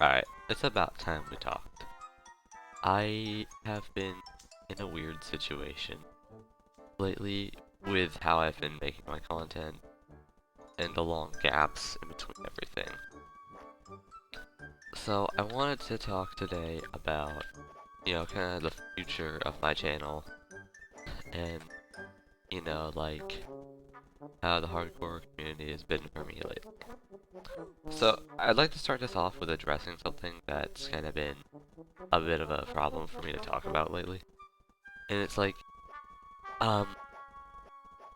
Alright, it's about time we talked. I have been in a weird situation lately with how I've been making my content and the long gaps in between everything. So I wanted to talk today about, kind of the future of my channel and, like how the hardcore community has been for me lately. So I'd like to start this off with addressing something that's kind of been a bit of a problem for me to talk about lately. And it's like, um,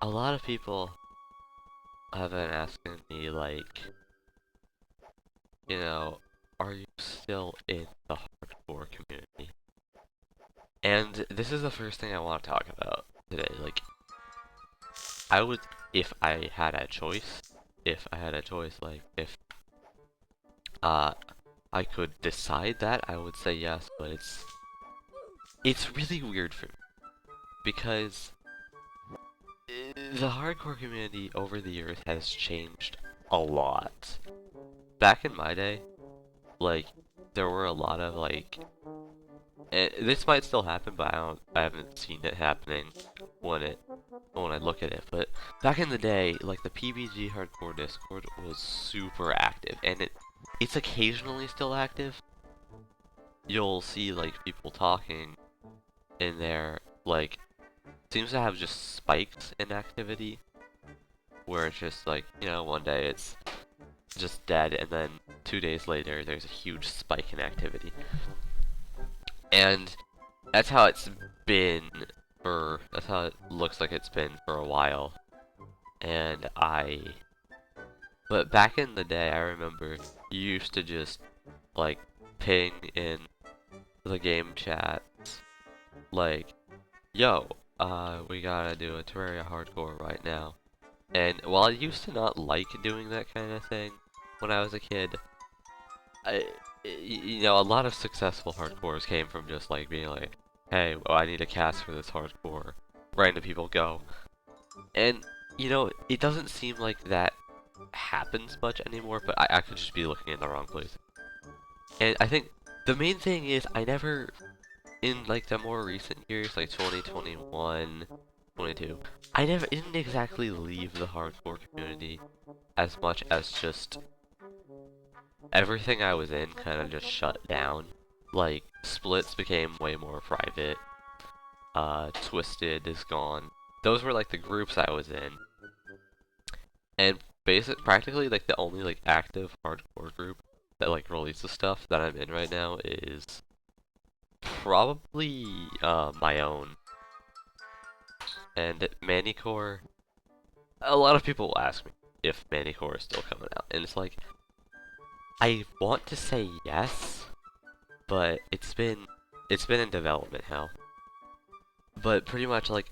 a lot of people have been asking me, like, are you still in the hardcore community? And this is the first thing I want to talk about today. Like, I would, if I had a choice, like, if, I could decide that, I would say yes, but it's really weird for me. Because the hardcore community over the years has changed a lot. Back in my day, like, there were a lot of, like, this might still happen, but I haven't seen it happening when I look at it. But back in the day, like, the PBG Hardcore Discord was super active, and it's occasionally still active. You'll see, like, people talking in there, like, seems to have just spikes in activity, where it's just like, one day it's just dead, and then 2 days later there's a huge spike in activity. And that's how it's been that's how it looks like it's been for a while. And but back in the day, I remember you used to just, like, ping in the game chats, like, yo, we gotta do a Terraria hardcore right now. And while I used to not like doing that kind of thing when I was a kid, a lot of successful hardcores came from just, like, being like, hey, well, I need a cast for this hardcore. Random people go. And, it doesn't seem like that happens much anymore, but I could just be looking in the wrong place. And I think the main thing is I never, in, like, the more recent years, like 2021, 22, I didn't exactly leave the hardcore community as much as just everything I was in kind of just shut down. Like, Splits became way more private. Twisted is gone. Those were, like, the groups I was in. And practically, like, the only, like, active hardcore group that, like, releases stuff that I'm in right now is probably, my own. And Manicore, a lot of people will ask me if Manicore is still coming out. And it's like, I want to say yes, but it's been in development hell. But pretty much, like,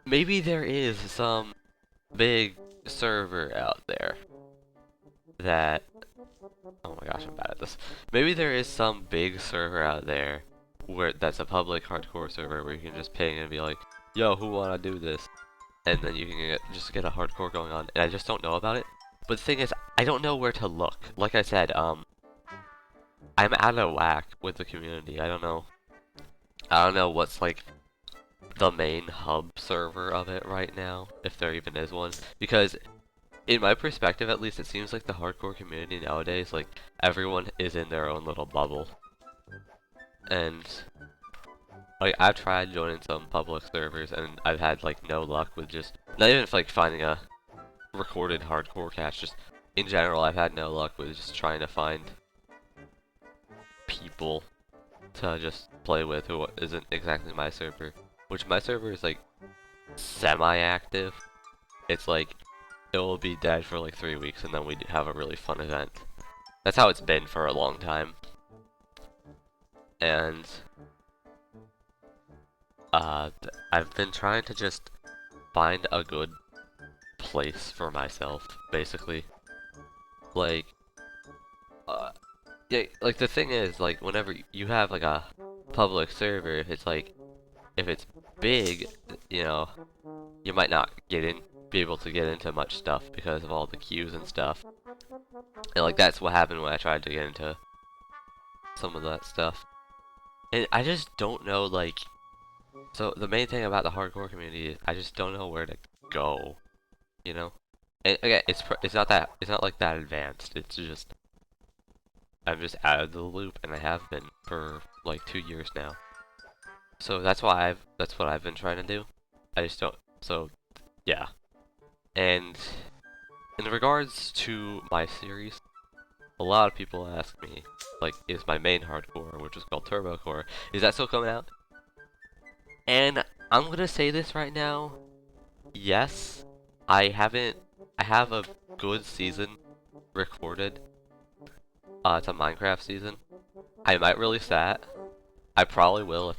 maybe there is some big server out there that, oh my gosh, I'm bad at this. Maybe there is some big server out there where that's a public hardcore server where you can just ping and be like, yo, who wanna do this? And then you can just get a hardcore going on. And I just don't know about it. But the thing is, I don't know where to look. Like I said, I'm out of whack with the community. I don't know what's, like, the main hub server of it right now, if there even is one. Because in my perspective, at least, it seems like the hardcore community nowadays, like, everyone is in their own little bubble. And, like, I've tried joining some public servers, and I've had, like, no luck with just, not even, like, finding a recorded hardcore catch, just, in general, I've had no luck with just trying to find people to just play with who isn't exactly my server. Which, my server is, like, semi-active. It's like, it will be dead for like 3 weeks, and then we have a really fun event. That's how it's been for a long time. And I've been trying to just find a good place for myself, basically. Like, yeah, like, the thing is, like, whenever you have, like, a public server, if it's big, you might not be able to get into much stuff because of all the queues and stuff. And, like, that's what happened when I tried to get into some of that stuff. And I just don't know, like, so the main thing about the hardcore community is I just don't know where to go, you know? And again, it's not like that advanced. It's just I'm just out of the loop, and I have been for like 2 years now. So that's what I've been trying to do. I just don't. So yeah. And in regards to my series, a lot of people ask me, like, is my main hardcore, which is called Turbo Core, is that still coming out? And I'm gonna say this right now. Yes, I have a good season recorded. It's a Minecraft season. I might release that. I probably will if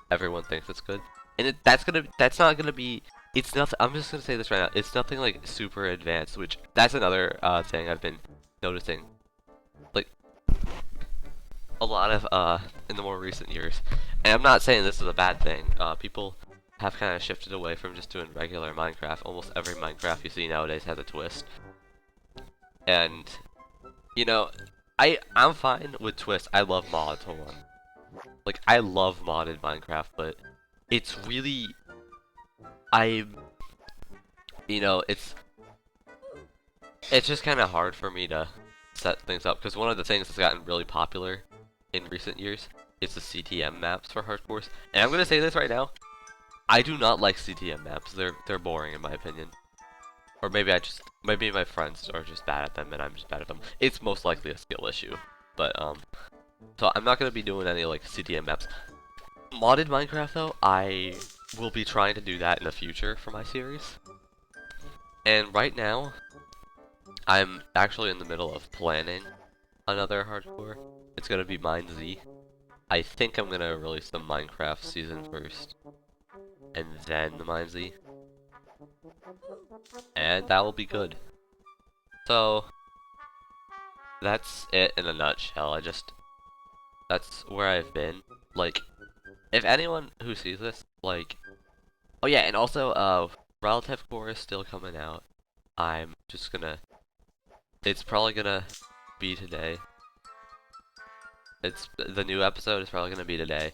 everyone thinks it's good. And that's not gonna be, it's nothing, I'm just gonna say this right now, it's nothing like super advanced, which, that's another thing I've been noticing. Like, a lot of, in the more recent years. And I'm not saying this is a bad thing. People have kind of shifted away from just doing regular Minecraft. Almost every Minecraft you see nowadays has a twist. And, you know, I'm fine with twists. I love mods, hold on. Like, I love modded Minecraft, but it's really, you know, it's just kind of hard for me to set things up, because one of the things that's gotten really popular in recent years is the CTM maps for hardcores. And I'm gonna say this right now, I do not like CTM maps. They're boring in my opinion. Or maybe my friends are just bad at them and I'm just bad at them. It's most likely a skill issue. But so I'm not gonna be doing any like CTM maps. Modded Minecraft though, I will be trying to do that in the future for my series. And right now, I'm actually in the middle of planning another hardcore. It's gonna be MineZ. I think I'm gonna release the Minecraft season first, and then the MineZ, and that will be good. So that's it in a nutshell. That's where I've been. Like, if anyone who sees this, like, oh yeah, and also Relative Core is still coming out. I'm just gonna, it's probably gonna be today. It's the new episode is probably gonna be today,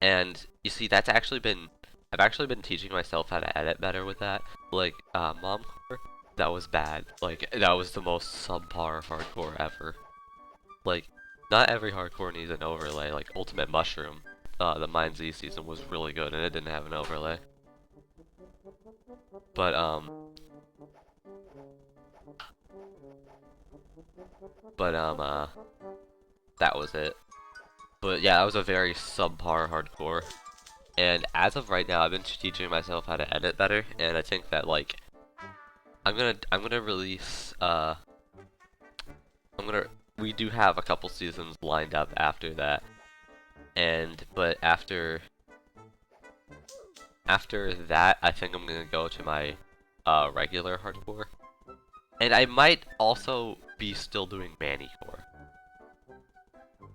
and you see I've actually been teaching myself how to edit better with that. Like Momcore, that was bad. Like that was the most subpar hardcore ever. Like not every hardcore needs an overlay. Like Ultimate Mushroom, the MineZ season was really good and it didn't have an overlay. But that was it. But yeah, that was a very subpar hardcore. And as of right now, I've been teaching myself how to edit better, and I think that like I'm gonna release we do have a couple seasons lined up after that. But after that, I think I'm gonna go to my regular hardcore. And I might also be still doing Manicore.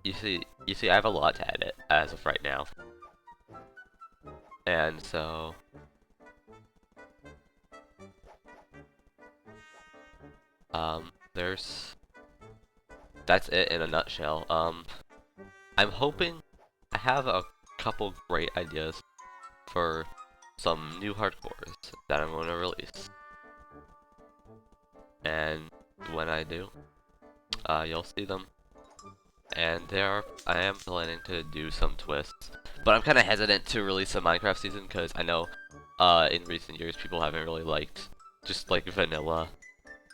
You see, I have a lot to edit as of right now. And so that's it in a nutshell. I'm hoping I have a couple great ideas for some new hardcores that I'm going to release. And when I do, you'll see them. And I am planning to do some twists. But I'm kind of hesitant to release a Minecraft season because I know in recent years people haven't really liked just like vanilla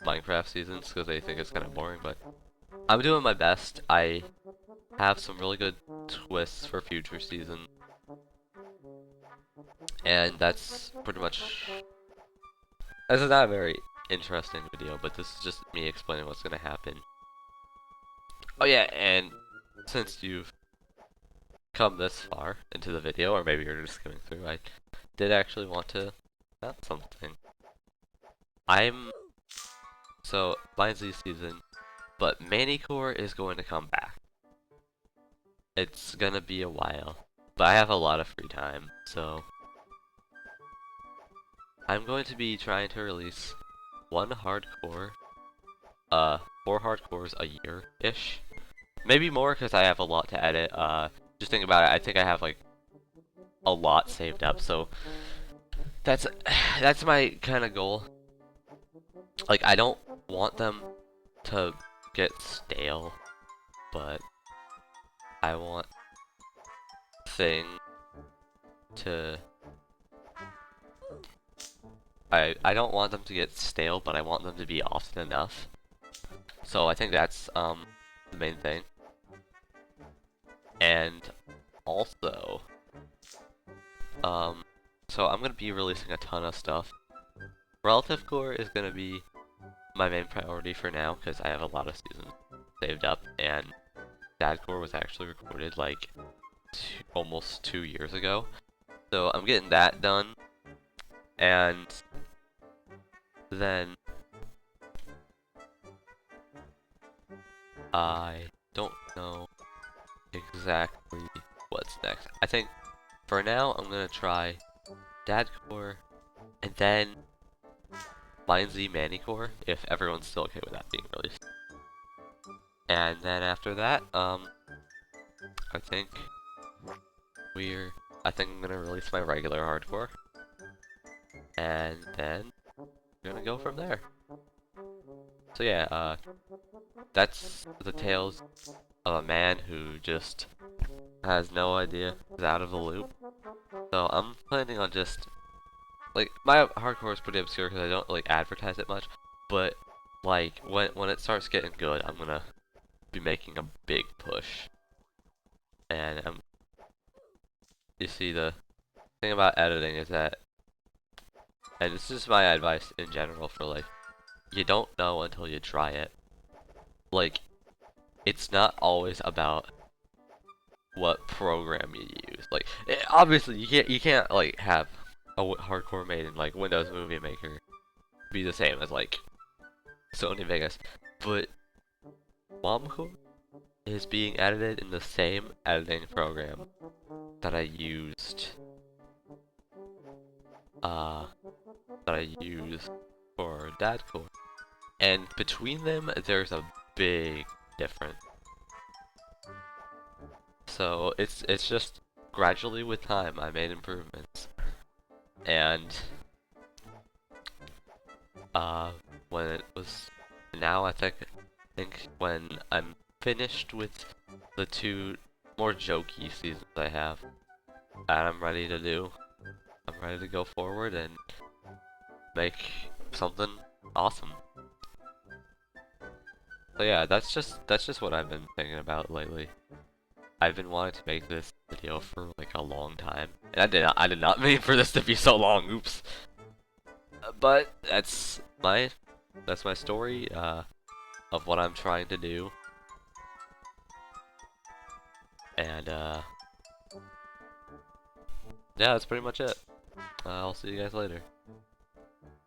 Minecraft seasons because they think it's kind of boring, but I'm doing my best. I have some really good twists for future seasons. And that's pretty much... This is not a very interesting video, but this is just me explaining what's going to happen. Oh yeah, and since you've come this far into the video, or maybe you're just skimming through, I did actually want to add something. So, MineZ season, but Manicore is going to come back. It's gonna be a while, but I have a lot of free time, so I'm going to be trying to release 4 hardcores a year-ish. maybe more because I have a lot to edit. Just think about it. I think I have like a lot saved up, so that's that's my kind of goal. Like I don't want them to get stale, but I want thing to I don't want them to get stale, but I want them to be often enough. So I think that's the main thing. And also so I'm gonna be releasing a ton of stuff. Relative Core is gonna be my main priority for now because I have a lot of seasons saved up, and Dad Core was actually recorded like almost 2 years ago. So I'm getting that done, and then I don't know exactly what's next. I think for now I'm gonna try Dad Core and then Lion Z Manicore if everyone's still okay with that being released. And then after that, I think I'm gonna release my regular hardcore, and then we're gonna go from there. So yeah, that's the tales of a man who just has no idea, is out of the loop. So I'm planning on just, like, my hardcore is pretty obscure because I don't like advertise it much, but like when it starts getting good, I'm gonna be making a big push. And you see, the thing about editing is that, and this is my advice in general for life, you don't know until you try it. Like, it's not always about what program you use. Like, obviously you can't like have a hardcore made in like Windows Movie Maker be the same as like Sony Vegas, but Momcore is being edited in the same editing program that I used for Dadcore. And between them there's a big difference. So it's just gradually with time I made improvements. And when it was now I think when I'm finished with the 2 more jokey seasons I have, and I'm ready to go forward and make something awesome. So yeah, that's just what I've been thinking about lately. I've been wanting to make this video for like a long time, and I did not mean for this to be so long. Oops. But that's my story of what I'm trying to do, and yeah, that's pretty much it. I'll see you guys later.